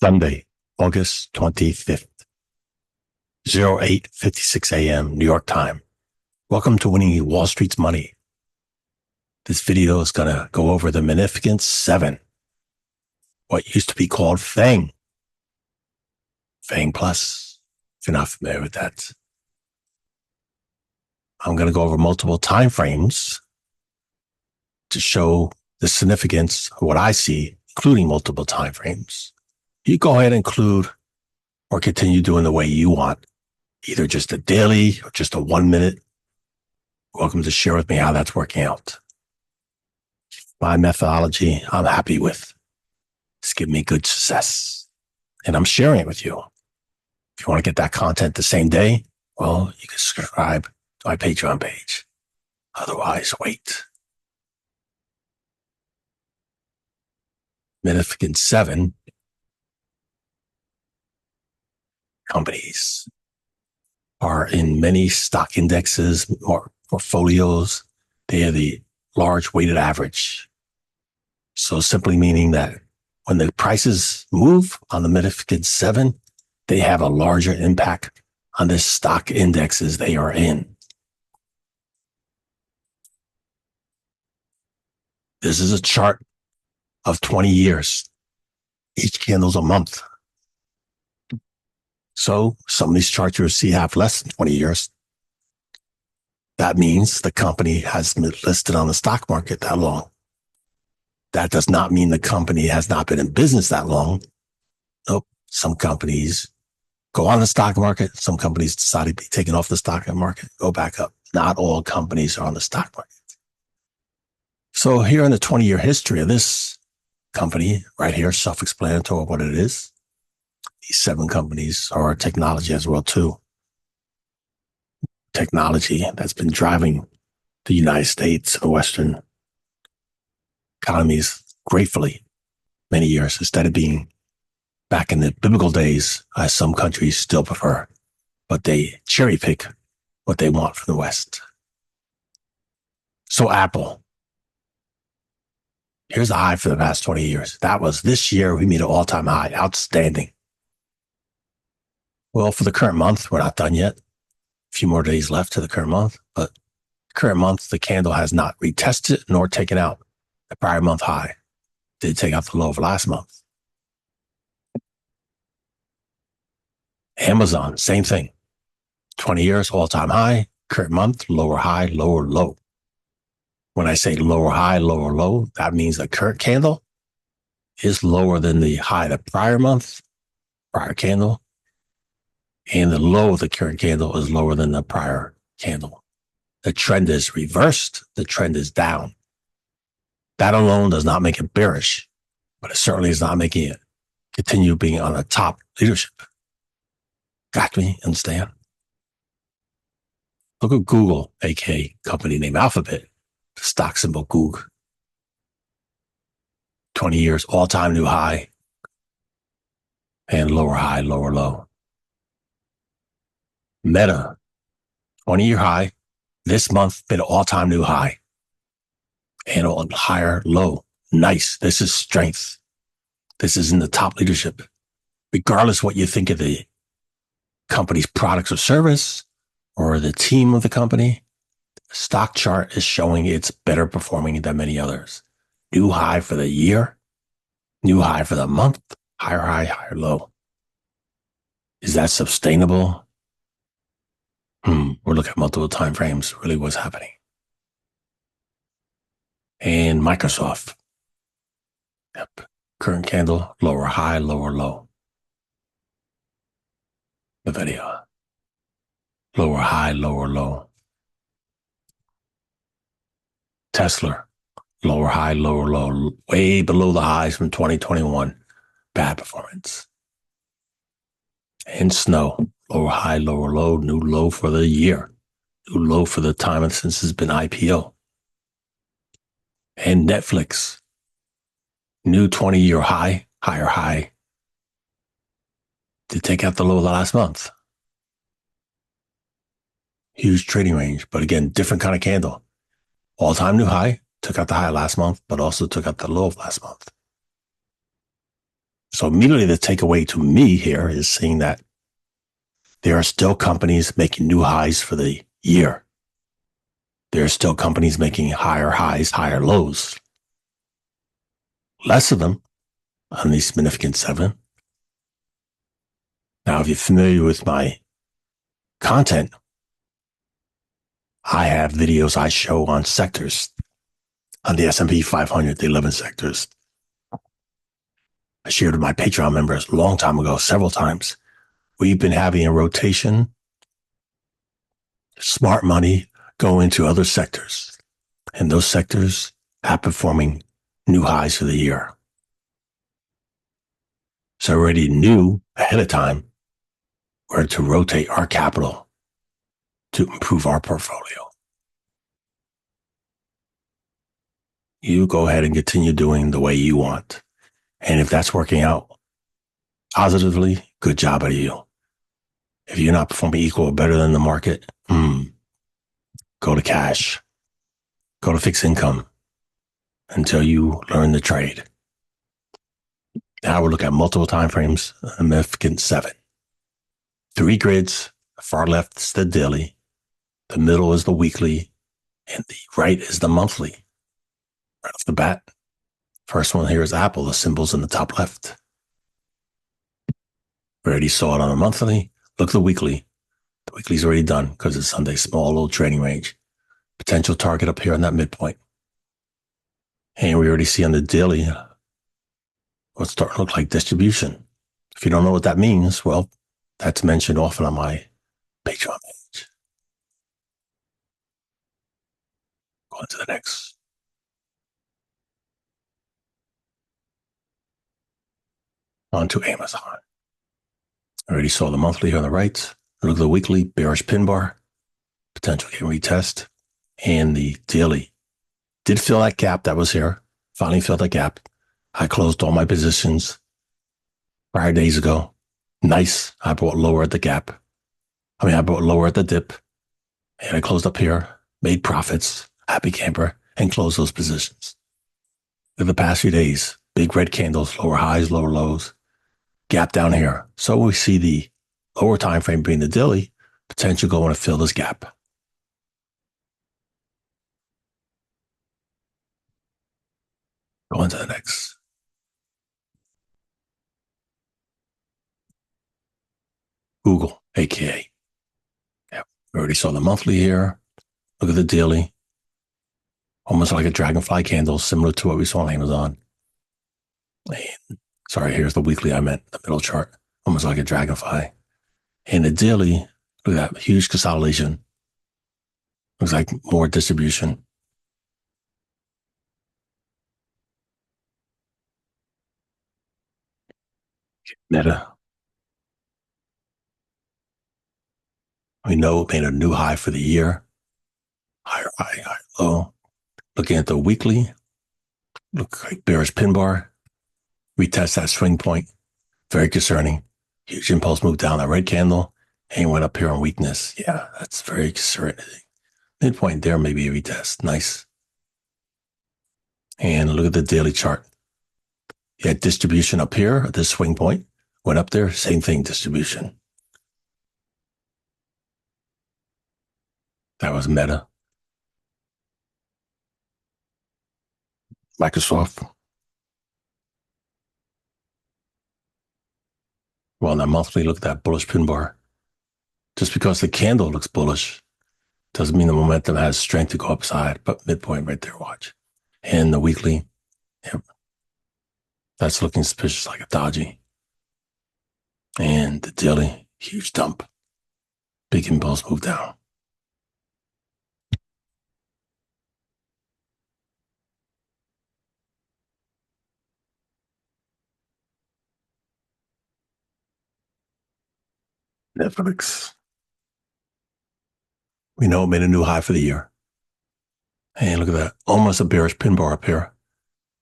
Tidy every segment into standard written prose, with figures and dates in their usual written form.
Sunday, August 25th, 08:56 a.m. New York time. Welcome to Winning Wall Street's Money. This video is going to go over the Magnificent Seven, what used to be called FANG. FANG Plus, if you're not familiar with that. I'm going to go over multiple time frames to show the significance of what I see, including multiple time frames. You go ahead and include or continue doing the way you want, either just a daily or just a 1 minute. Welcome to share with me how that's working out. My methodology, I'm happy with. It's giving me good success, and I'm sharing it with you. If you want to get that content the same day, well, you can subscribe to my Patreon page. Otherwise, wait. Magnificent Seven companies are in many stock indexes or portfolios. They are the large weighted average. So simply meaning that when the prices move on the Magnificent Seven, they have a larger impact on the stock indexes they are in. This is a chart of 20 years. Each candle's a month. So some of these charts you'll see have less than 20 years. That means the company has been listed on the stock market that long. That does not mean the company has not been in business that long. Nope. Some companies go on the stock market. Some companies decide to be taken off the stock market, go back up. Not all companies are on the stock market. So here in the 20-year history of this company, right here, self-explanatory of what it is. These seven companies are technology as well, too. Technology that's been driving the United States and Western economies gratefully many years, instead of being back in the biblical days, as some countries still prefer, but they cherry pick what they want from the West. So Apple, here's the high for the past 20 years. That was this year. We made an all-time high. Outstanding. Well, for the current month, we're not done yet. A few more days left to the current month, but current month, the candle has not retested nor taken out the prior month high. Did take out the low of last month. Amazon, same thing. 20 years, all-time high. Current month, lower high, lower low. When I say lower high, lower low, that means the current candle is lower than the high the prior month, prior candle, and the low of the current candle is lower than the prior candle. The trend is reversed. The trend is down. That alone does not make it bearish, but it certainly is not making it continue being on the top leadership. Got me? Understand? Look at Google, aka company name Alphabet, the stock symbol Goog. 20 years, all-time new high, and lower high, lower low. Meta, 20-year high. This month, been an all-time new high. And on higher low. Nice. This is strength. This is in the top leadership. Regardless what you think of the company's products or service or the team of the company, the stock chart is showing it's better performing than many others. New high for the year. New high for the month. Higher high, higher low. Is that sustainable? We're looking at multiple time frames, really what's happening. And Microsoft. Yep. Current candle, lower high, lower low. The video. Lower high, lower low. Tesla. Lower high, lower low. Way below the highs from 2021. Bad performance. And Snow. Lower high, lower low, new low for the year. New low for the time since it's been IPO. And Netflix. New 20-year high, higher high. To take out the low of the last month. Huge trading range, but again, different kind of candle. All-time new high, took out the high last month, but also took out the low of last month. So immediately the takeaway to me here is seeing that there are still companies making new highs for the year. There are still companies making higher highs, higher lows. Less of them on the significant 7. Now, if you're familiar with my content, I have videos I show on sectors on the S&P 500, the 11 sectors. I shared with my Patreon members a long time ago, several times. We've been having a rotation, smart money go into other sectors, and those sectors have performing new highs for the year. So I already knew ahead of time where to rotate our capital to improve our portfolio. You go ahead and continue doing the way you want. And if that's working out positively, good job out of you. If you're not performing equal or better than the market, go to cash, go to fixed income until you learn the trade. Now we'll look at multiple time frames, a significant 7. 3 grids, the far left is the daily, the middle is the weekly, and the right is the monthly. Right off the bat, first one here is Apple, the symbol's in the top left. We already saw it on the monthly. Look at the weekly. The weekly's already done because it's Sunday, small little trading range. Potential target up here on that midpoint. And we already see on the daily what's starting to look like distribution. If you don't know what that means, well, that's mentioned often on my Patreon page. Go on to the next. On to Amazon. I already saw the monthly here on the right. Look at the weekly, bearish pin bar. Potential can retest. And the daily. Did fill that gap that was here. Finally filled that gap. I closed all my positions 5 days ago. Nice. I bought lower at the gap. I bought lower at the dip. And I closed up here, made profits, happy camper, and closed those positions. For the past few days, big red candles, lower highs, lower lows, gap down here. So we see the lower time frame being the daily, potential going to fill this gap. Go on to the next. Google, AKA. Yep. We already saw the monthly here. Look at the daily. Almost like a dragonfly candle, similar to what we saw on Amazon. And, sorry, here's the weekly I meant, the middle chart. Almost like a dragonfly. And the daily, look at that huge consolidation. Looks like more distribution. Meta. We know it made a new high for the year. Higher high, higher low. Looking at the weekly, look like bearish pin bar. Retest that swing point. Very concerning. Huge impulse move down that red candle and went up here on weakness. Yeah, that's very concerning. Midpoint there, maybe a retest. Nice. And look at the daily chart. You had distribution up here at this swing point. Went up there, same thing, distribution. That was Meta. Microsoft. Well, on that monthly, look at that bullish pin bar. Just because the candle looks bullish doesn't mean the momentum has strength to go upside, but midpoint right there, watch. And the weekly, yep, that's looking suspicious like a doji. And the daily, huge dump. Big impulse move down. Netflix. We know it made a new high for the year. And look at that. Almost a bearish pin bar up here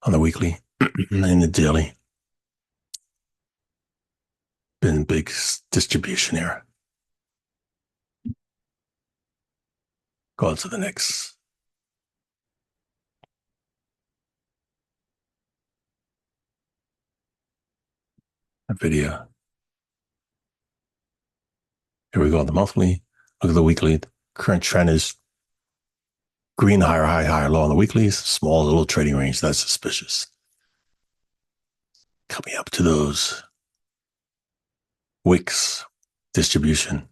on the weekly and the daily. Been big distribution here. Go on to the next. NVIDIA. Here we go on the monthly. Look at the weekly. Current trend is green, higher, high, higher, low on the weeklies. Small little trading range. That's suspicious. Coming up to those wicks distribution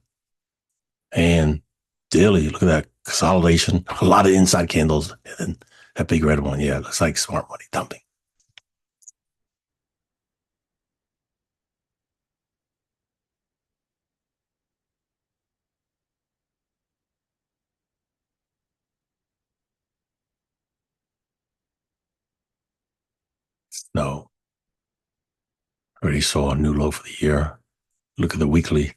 and daily. Look at that consolidation. A lot of inside candles. And then that big red one. Yeah, looks like smart money dumping. No, already saw a new low for the year. Look at the weekly.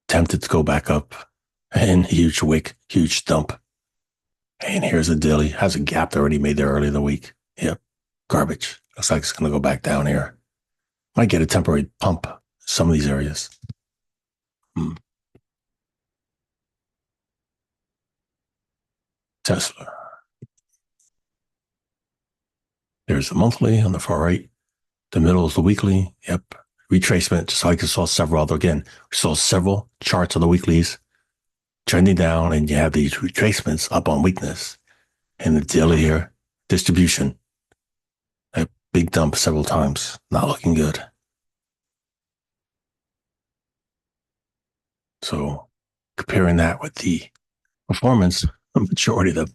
Tempted to go back up and huge wick, huge dump. And here's the daily. Has a gap that already made there early in the week. Yep. Garbage. Looks like it's going to go back down here. Might get a temporary pump. Some of these areas. Tesla. There's the monthly on the far right. The middle is the weekly. Yep. Retracement, just like I saw several other, again, we saw several charts on the weeklies trending down, and you have these retracements up on weakness. And the daily here, distribution. A big dump several times. Not looking good. So comparing that with the performance, the majority of them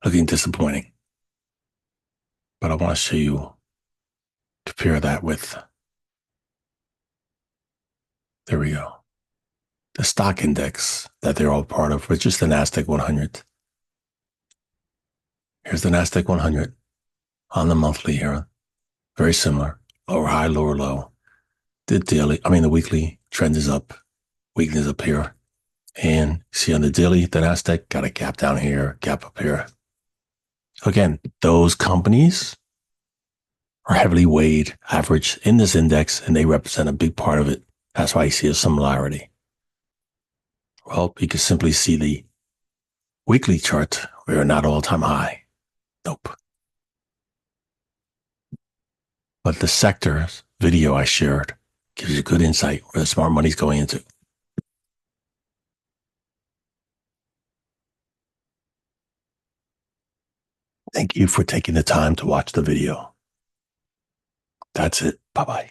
looking disappointing. But I want to show you, compare that with, there we go, the stock index that they're all part of, which is the NASDAQ 100. Here's the NASDAQ 100 on the monthly here. Very similar. Lower high, lower low. The weekly trend is up. Weakness up here. And see on the daily, the NASDAQ got a gap down here, gap up here. So again, those companies are heavily weighed, average in this index, and they represent a big part of it. That's why you see a similarity. Well, you can simply see the weekly chart. We are not all-time high. Nope. But the sectors video I shared gives you good insight where the smart money's going into. Thank you for taking the time to watch the video. That's it. Bye-bye.